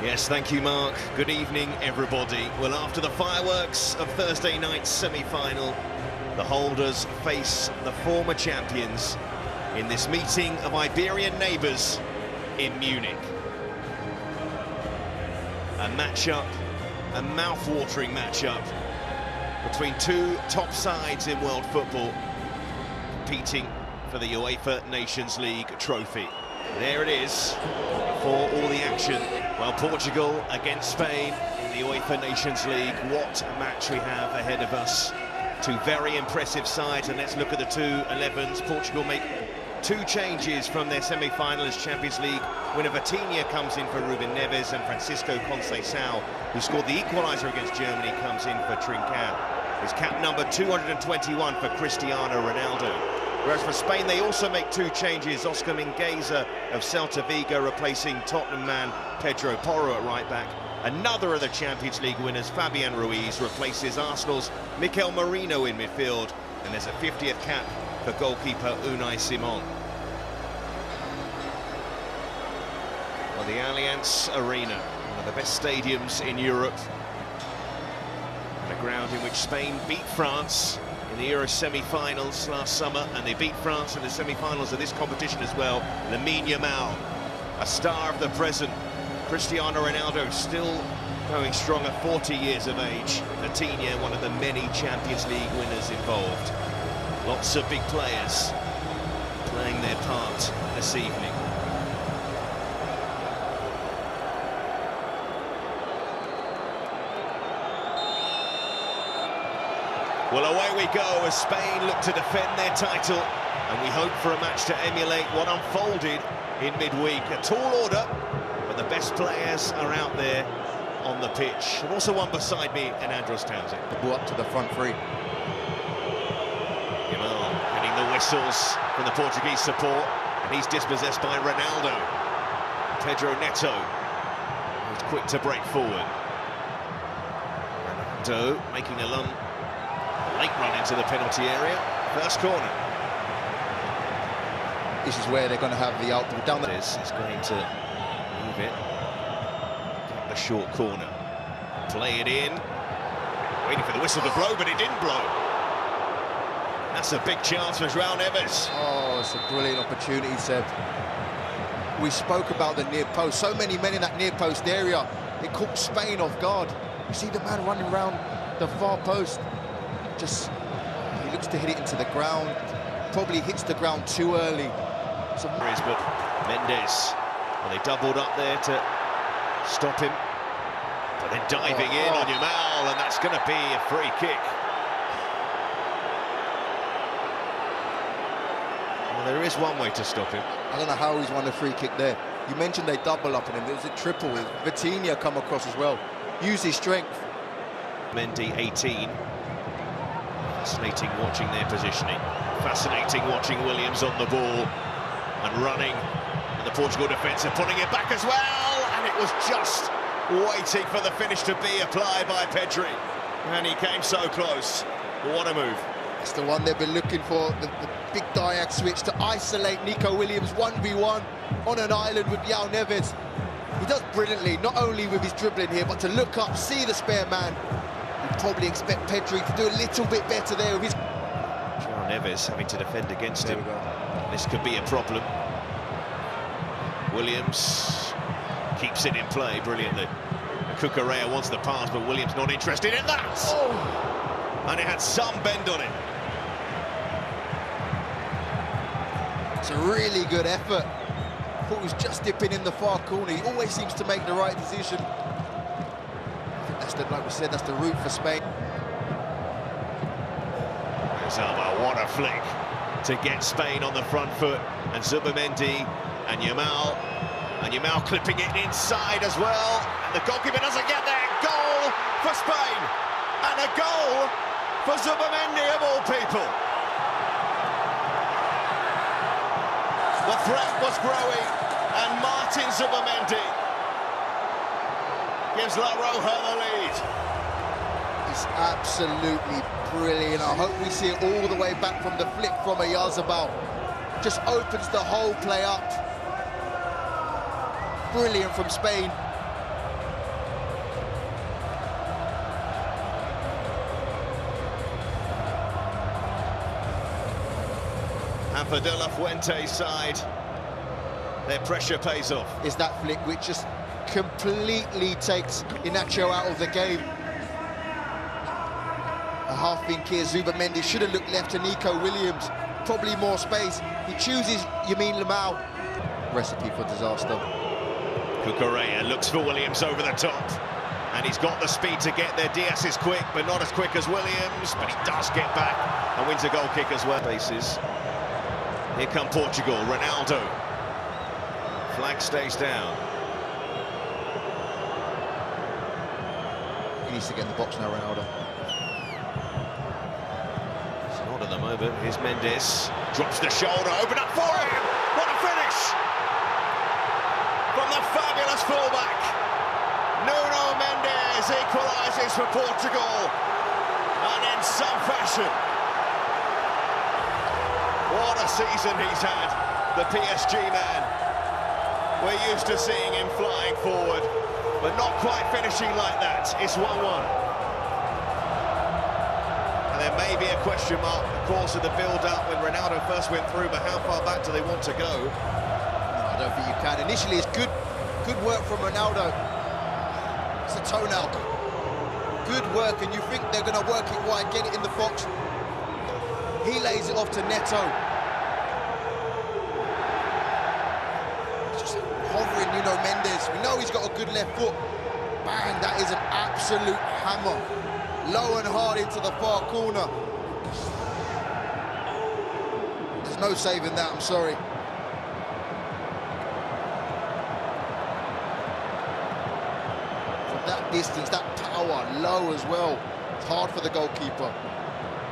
Yes, thank you, Mark. Good evening, everybody. Well, after the fireworks of Thursday night's semi-final, the holders face the former champions in this meeting of Iberian neighbours in Munich. A match-up, a mouth-watering match-up between two top sides in world football, competing for the UEFA Nations League trophy. There it is for all the action. Well, Portugal against Spain in the UEFA Nations League. What a match we have ahead of us. Two very impressive sides, and let's look at the two 11s. Portugal make two changes from their semi-finalist Champions League winner. Vitinha comes in for Ruben Neves, and Francisco Conceição, who scored the equaliser against Germany, comes in for Trincão. It's cap number 221 for Cristiano Ronaldo. Whereas for Spain, they also make two changes. Oscar Mingueza of Celta Vigo replacing Tottenham man Pedro Porro at right back. Another of the Champions League winners, Fabian Ruiz, replaces Arsenal's Mikel Merino in midfield. And there's a 50th cap for goalkeeper Unai Simon. Well, the Allianz Arena, one of the best stadiums in Europe. And a ground in which Spain beat France in the Euro semi-finals last summer, and they beat France in the semi-finals of this competition as well. Lamine Yamal, a star of the present. Cristiano Ronaldo still going strong at 40 years of age. Vitinha, one of the many Champions League winners involved. Lots of big players playing their part this evening. Well, away we go as Spain look to defend their title, and we hope for a match to emulate what unfolded in midweek. A tall order, but the best players are out there on the pitch. And also one beside me in Andros Townsend. The ball up to the front three. Yamal getting the whistles from the Portuguese support, and he's dispossessed by Ronaldo. Pedro Neto was quick to break forward. Ronaldo making a late run into the penalty area. First corner. This is where they're going to have the outball down there. Is going to move it. Get the short corner. Play it in. Waiting for the whistle to blow, but it didn't blow. That's a big chance for João Neves. Oh, it's a brilliant opportunity, Seb. We spoke about the near post. So many men in that near post area. It caught Spain off guard. You see the man running around the far post. Just, he looks to hit it into the ground, probably hits the ground too early. But Mendes, well, they doubled up there to stop him, but then diving in on Yamal, and that's going to be a free kick. Well, there is one way to stop him. I don't know how he's won a free kick there. You mentioned they double up on him. It was a triple with Vitinha come across as well. Use his strength. Mendy 18. Fascinating watching their positioning. Fascinating watching Williams on the ball and running. And the Portugal defence are putting it back as well. And it was just waiting for the finish to be applied by Pedri. And he came so close. What a move. It's the one they've been looking for. The big diag switch to isolate Nico Williams 1v1 on an island with João Neves. He does brilliantly, not only with his dribbling here, but to look up, see the spare man. You'd probably expect Pedri to do a little bit better there with his... João Neves having to defend against him. This could be a problem. Williams keeps it in play brilliantly. Cucurella wants the pass, but Williams not interested in that. Oh. And it had some bend on it. It's a really good effort. I thought he was just dipping in the far corner. He always seems to make the right decision. Like we said, that's the route for Spain. There's Alvaro, what a flick to get Spain on the front foot, and Zubamendi and Yamal clipping it inside as well, and the goalkeeper doesn't get there. Goal for Spain, and a goal for Zubamendi of all people. The threat was growing, and Martin Zubamendi gives La Roja the lead. It's absolutely brilliant. I hope we see it all the way back from the flick from Oyarzabal. Just opens the whole play up. Brilliant from Spain. for De La Fuente's side. Their pressure pays off. Is that flick which just completely takes Inacio out of the game. A half think here, Mendes should have looked left to Nico Williams. Probably more space. He chooses Lamine Yamal. Recipe for disaster. Cucurella looks for Williams over the top. And he's got the speed to get there. Diaz is quick, but not as quick as Williams. But he does get back and wins a goal kick as well. Bases. Here come Portugal. Ronaldo. Flag stays down. He needs to get in the box now, Ronaldo. It's not at the moment. Here's Mendes. Drops the shoulder. Open up for him. What a finish! From the fabulous fullback. Nuno Mendes equalises for Portugal. And in some fashion. What a season he's had, the PSG man. We're used to seeing him flying forward, but not quite finishing like that. It's 1-1. And there may be a question mark, of course, of the build-up when Ronaldo first went through, but how far back do they want to go? No, I don't think you can. Initially, it's good work from Ronaldo. It's a toenail. Good work, and you think they're going to work it wide, get it in the box. He lays it off to Neto. Just hovering, Nuno Mendes. We know he's got a good left foot. Bang, that is an absolute hammer. Low and hard into the far corner. There's no saving that, I'm sorry. From that distance, that power, low as well. It's hard for the goalkeeper.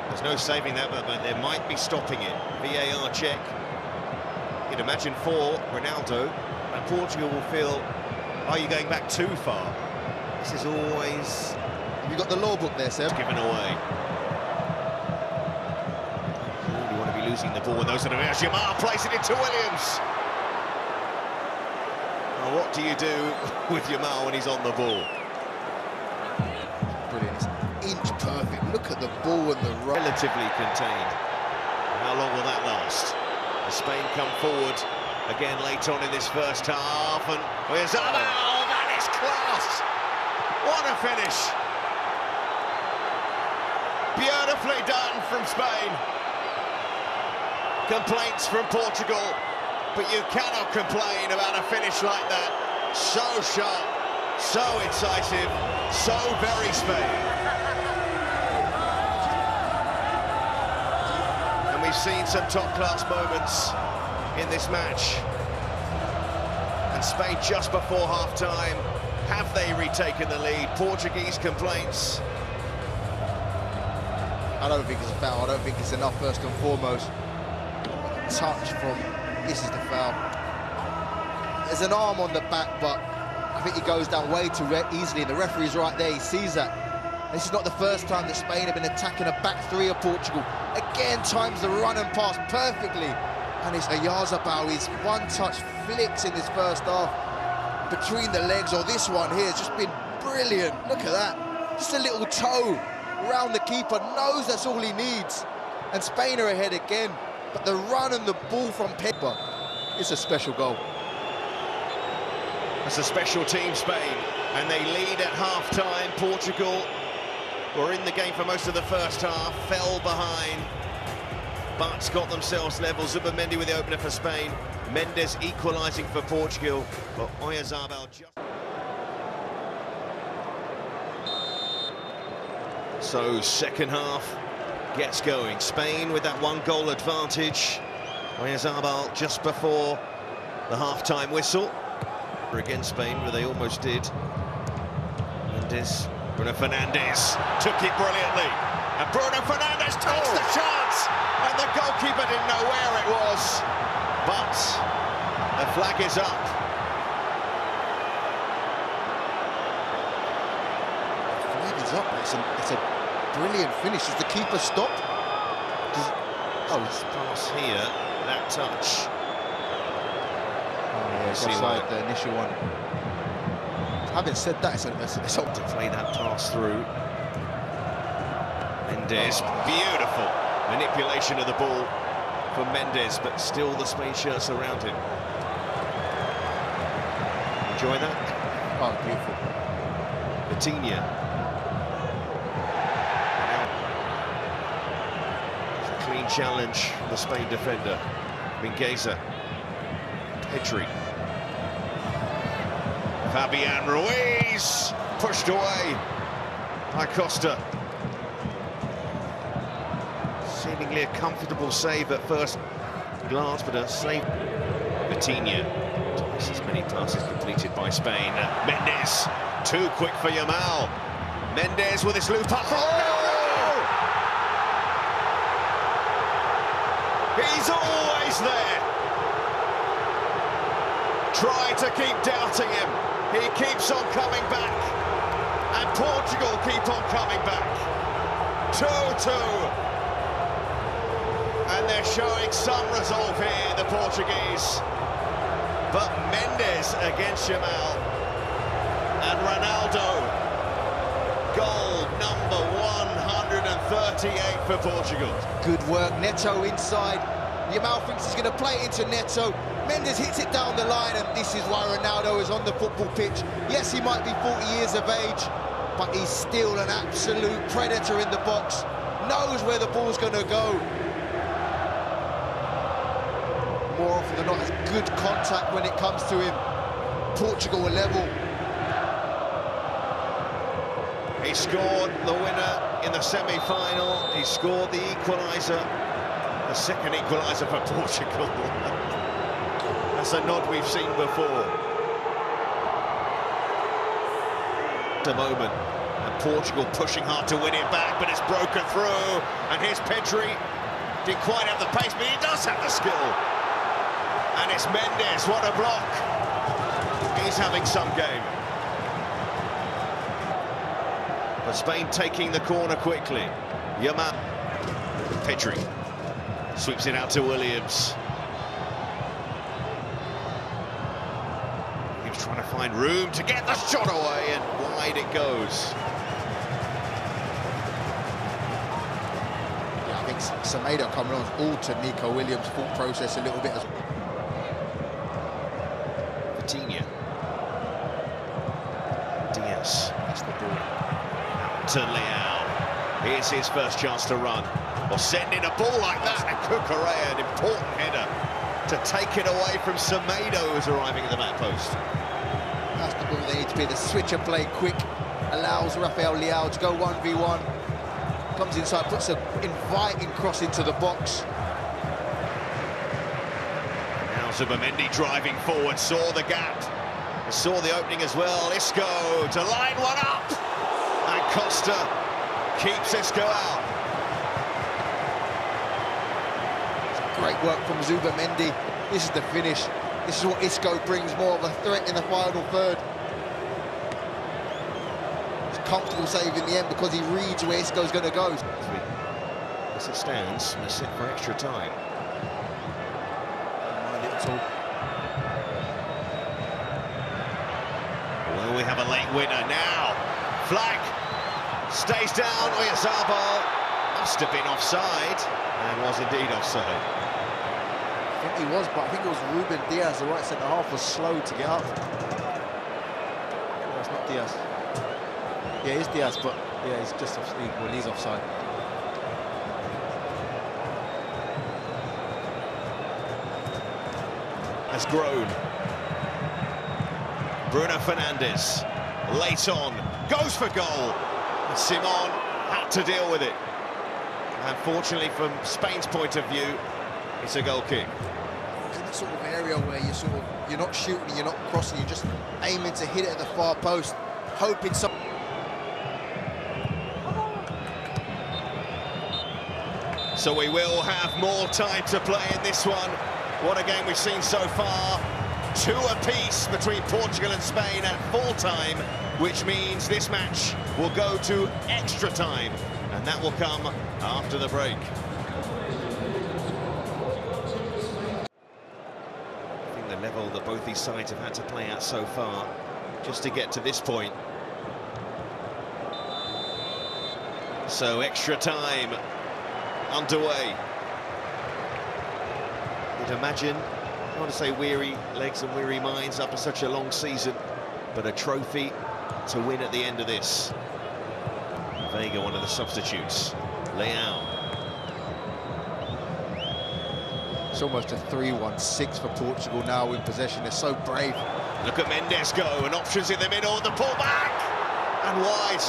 There's no saving that, but there might be stopping it. VAR check. You'd imagine for Ronaldo, and Portugal will feel, are you going back too far? This is always... Have you got the law book there, Seb? Given away. You want to be losing the ball when those are areas. Yamal plays it into Williams. Well, what do you do with Yamal when he's on the ball? Brilliant. It's inch perfect. Look at the ball and the run. Relatively contained. How long will that last? As Spain come forward again late on in this first half, and where's Alvaro? Oh, that is class! What a finish! Beautifully done from Spain. Complaints from Portugal, but you cannot complain about a finish like that. So sharp, so incisive, so very Spain. And we've seen some top-class moments in this match. And Spain just before half-time, have they retaken the lead? Portuguese complaints. I don't think it's a foul. I don't think it's enough, first and foremost. Touch from... This is the foul. There's an arm on the back, but I think he goes down way too easily, and the referee's right there. He sees that. This is not the first time that Spain have been attacking a back three of Portugal. Again, times the run and pass perfectly. And it's Oyarzabal. His one-touch flicks in this first half between the legs, or this one here has just been brilliant. Look at that. Just a little toe around the keeper, knows that's all he needs. And Spain are ahead again. But the run and the ball from Pogba, it's a special goal. That's a special team, Spain. And they lead at half-time. Portugal were in the game for most of the first half, fell behind, but got themselves level. Mendes with the opener for Spain. Mendes equalising for Portugal, but Oyarzabal just... So, second half gets going. Spain with that one-goal advantage. Oyarzabal just before the half-time whistle. Against Spain, where they almost did. Mendes, Bruno Fernandes took it brilliantly. And Bruno Fernandes takes the chance! And the goalkeeper didn't know where it was. But the flag is up. The flag is up. It's a brilliant finish. Does the keeper stop? It's pass here, that touch. Yeah, offside, the initial one. Having said that, it's up to play that pass through. Mendes, beautiful manipulation of the ball for Mendes, but still the Spain shirts around him. Enjoy that? Oh, beautiful. Vitinha. It's a clean challenge from the Spain defender. Mingueza. Pedri. Fabian Ruiz. Pushed away by Costa. Seemingly a comfortable save at first glance, but a save. Vitinha. Twice as many passes completed by Spain. Mendes, too quick for Yamal. Mendes with his loop up. Oh! He's always there. Try to keep doubting him. He keeps on coming back. And Portugal keep on coming back. 2-2. And they're showing some resolve here, the Portuguese. But Mendes against Yamal. And Ronaldo. Goal number 138 for Portugal. Good work, Neto inside. Yamal thinks he's going to play it into Neto. Mendes hits it down the line, and this is why Ronaldo is on the football pitch. Yes, he might be 40 years of age, but he's still an absolute predator in the box. Knows where the ball's going to go. More often than not, has good contact when it comes to him. Portugal are level. He scored the winner in the semi-final. He scored the equaliser, the second equaliser for Portugal. That's a nod we've seen before. The moment, and Portugal pushing hard to win it back, but it's broken through. And here's Pedri. Didn't quite have the pace, but he does have the skill. And it's Mendes, what a block. He's having some game. But Spain taking the corner quickly. Yamal. Pedri sweeps it out to Williams. He's trying to find room to get the shot away, and wide it goes. Yeah, I think Semedo coming on has altered Nico Williams' thought process a little bit. Vitinha. Diaz. That's the ball. To Leao. Here's his first chance to run. Or send in a ball like that, and Cucurella, an important header to take it away from Semedo, who's arriving at the back post. That's the ball they need to be. The switcher play quick, allows Rafael Leao to go 1v1. Comes inside, puts an inviting cross into the box. Now Zubamendi driving forward, saw the gap, saw the opening as well. Isco to line one up, and Costa keeps Isco out. Great work from Zubamendi. This is the finish. This is what Isco brings, more of a threat in the final third. It's a comfortable save in the end because he reads where Isco's going to go. As it stands, we're set for extra time. Well, we have a late winner now. Flag stays down. Oyarzabal must have been offside, and was indeed offside. I think he was, but I think it was Ruben Diaz, the right centre-half, was slow to get up. No, it's not Diaz. Yeah, it's Diaz, but yeah, he's just well, he's offside. Has grown. Bruno Fernandes, late on, goes for goal. And Simon had to deal with it. Unfortunately, from Spain's point of view, it's a goal kick. In that sort of area where you're not shooting, you're not crossing, you're just aiming to hit it at the far post, hoping some. So we will have more time to play in this one. What a game we've seen so far. 2 apiece between Portugal and Spain at full time, which means this match will go to extra time, and that will come after the break. I think the level that both these sides have had to play at so far, just to get to this point. So extra time underway. You'd imagine, I don't want to say weary legs and weary minds after such a long season, but a trophy to win at the end of this. Vega, one of the substitutes. Leão. It's almost a 3-1-6 for Portugal now in possession. They're so brave. Look at Mendes go, and options in the middle, the pull back, and wide.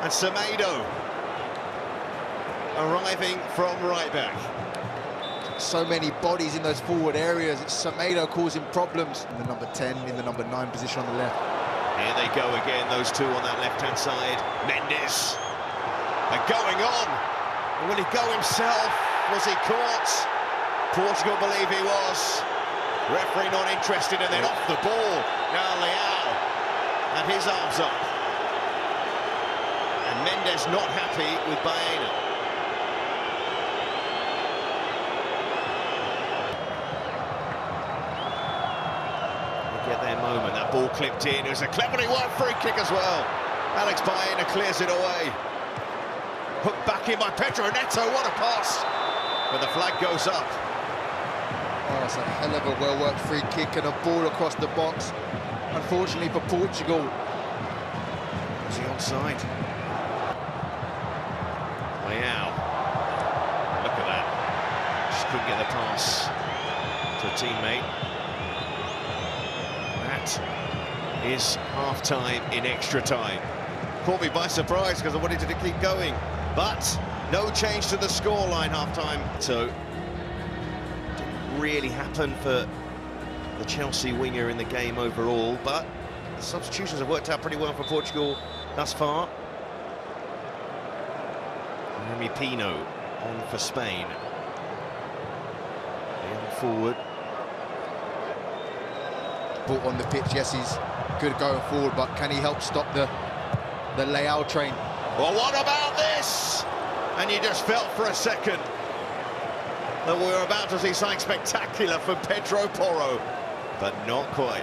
And Semedo arriving from right back. So many bodies in those forward areas. It's Semedo causing problems. In the number 10, in the number 9 position on the left. Here they go again, those two on that left-hand side. Mendes, and going on. Will he go himself? Was he caught? Portugal believe he was. Referee not interested, and then off the ball. Now Leão, and his arms up. And Mendes not happy with Baena. Get their moment, that ball clipped in. It was a cleverly worked free kick as well. Alex Baena clears it away. Hooked back in by Pedro Neto, what a pass. But the flag goes up. Oh, it's a hell of a well-worked free kick and a ball across the box. Unfortunately for Portugal. Is he onside? Leão. Look at that. Just couldn't get the pass to a teammate. That is half-time in extra time. Caught me by surprise because I wanted to keep going. But no change to the scoreline half-time. So didn't really happen for the Chelsea winger in the game overall, but the substitutions have worked out pretty well for Portugal thus far. Remy Pino on for Spain. Leão forward. Ball on the pitch, yes, he's good going forward, but can he help stop the Leão train? Well, what about this? And you just felt for a second that we were about to see something spectacular from Pedro Porro, but not quite.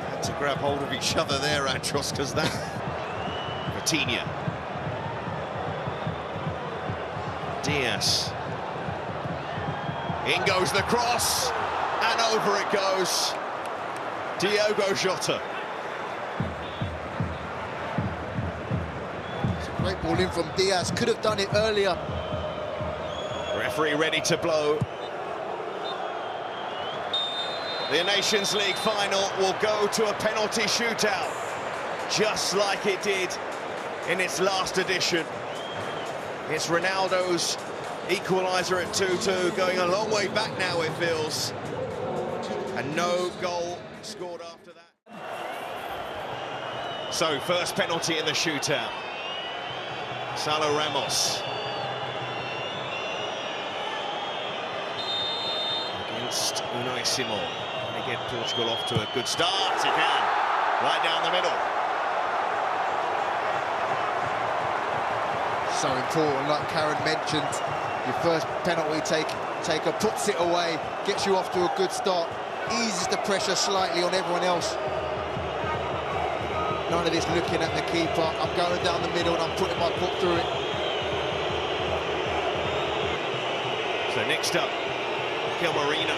Had to grab hold of each other there, Antros, because that... Vitinha. Diaz. In goes the cross, and over it goes. Diogo Jota. It's a great ball in from Diaz, could have done it earlier. Referee ready to blow. The Nations League final will go to a penalty shootout, just like it did in its last edition. It's Ronaldo's equaliser at 2-2, going a long way back now, it feels. And no goal scored after that. So, first penalty in the shootout. Salo Ramos. Against Unai Simon. Can he get Portugal off to a good start? He can. Right down the middle. So important, like Karen mentioned. Your first penalty taker puts it away, gets you off to a good start, eases the pressure slightly on everyone else. None of this looking at the keeper. I'm going down the middle and I'm putting my foot through it. So next up, Mikel Merino,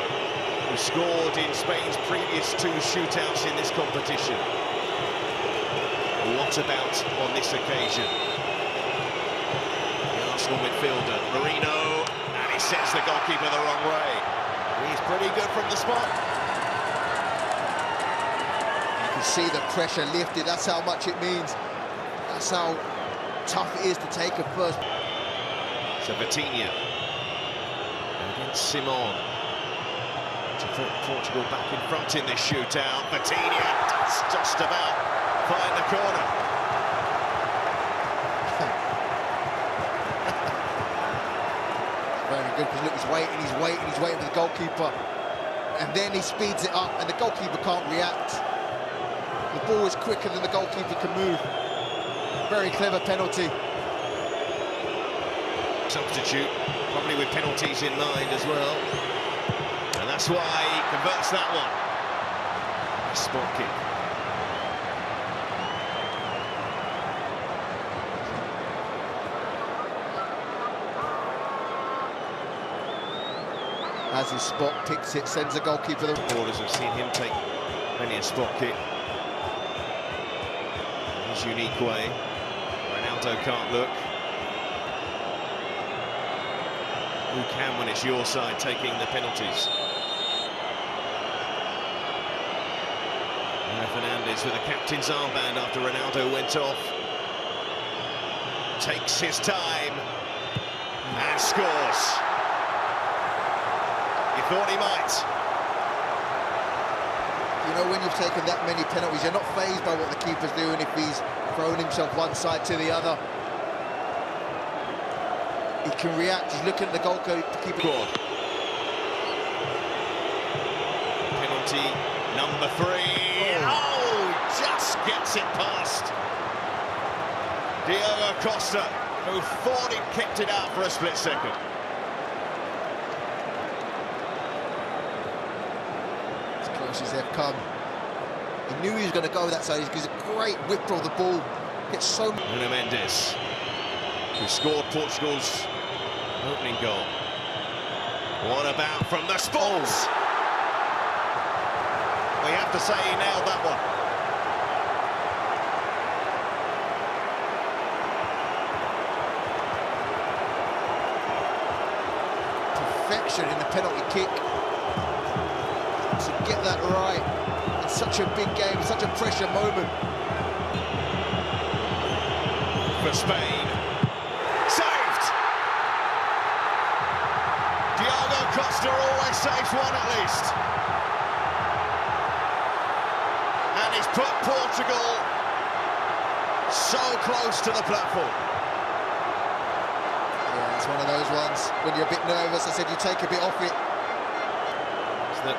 who scored in Spain's previous 2 shootouts in this competition. What about on this occasion? Arsenal midfielder, Marino, and he sets the goalkeeper the wrong way. He's pretty good from the spot. You can see the pressure lifted, that's how much it means. That's how tough it is to take a first. So Vitinha against Simon to put Portugal back in front in this shootout. Vitinha does just about find the corner. Very good, because look, he's waiting for the goalkeeper. And then he speeds it up, and the goalkeeper can't react. The ball is quicker than the goalkeeper can move. Very clever penalty. Substitute, probably with penalties in mind as well. And that's why he converts that one. A spot kick. Has his spot, picks it, sends the goalkeeper. The supporters have seen him take many a spot kick in his unique way. Ronaldo can't look. Who can when it's your side taking the penalties? Fernandes with a captain's armband after Ronaldo went off. Takes his time and scores. You thought he might. You know, when you've taken that many penalties, you're not fazed by what the keeper's doing if he's thrown himself one side to the other. He can react, he's looking at the goalkeeper. Penalty number 3. Oh, just gets it past Diogo Costa, who thought he'd kicked it out for a split second. As close as they've come. He knew he was going to go that side. He's a great whip of the ball. Gets so. Bruno Mendes, who scored Portugal's opening goal. What about from the spot? We have to say he nailed that one. Perfection in the penalty kick. To get that right in such a big game, such a pressure moment. For Spain. Saved! Diogo Costa always saves one at least. And he's put Portugal so close to the platform. Yeah, it's one of those ones when you're a bit nervous. I said you take a bit off it. It's that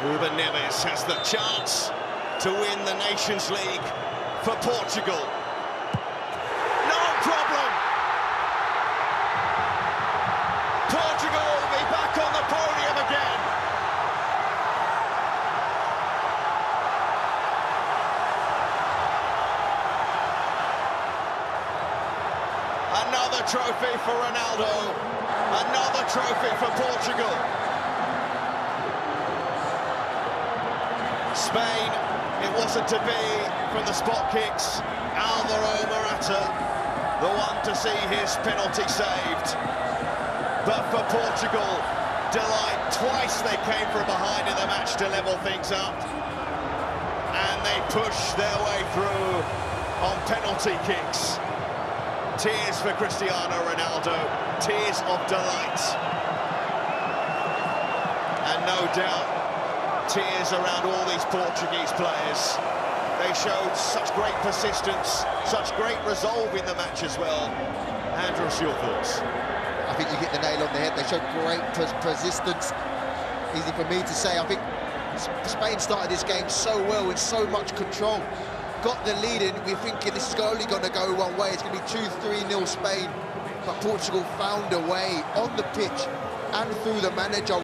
Ruben Neves has the chance to win the Nations League for Portugal. No problem. Portugal will be back on the podium again. Another trophy for Ronaldo, another trophy for Portugal. Spain, it wasn't to be from the spot kicks. Alvaro Morata, the one to see his penalty saved. But for Portugal, delight. Twice they came from behind in the match to level things up. And they pushed their way through on penalty kicks. Tears for Cristiano Ronaldo, tears of delight. And no doubt, tears around all these Portuguese players. They showed such great persistence, such great resolve in the match as well. Andros, your thoughts? I think you hit the nail on the head. They showed great persistence. Easy for me to say. I think Spain started this game so well with so much control. Got the lead in, we're thinking this is only going to go one way. It's going to be 2-3-0 Spain. But Portugal found a way on the pitch and through the manager.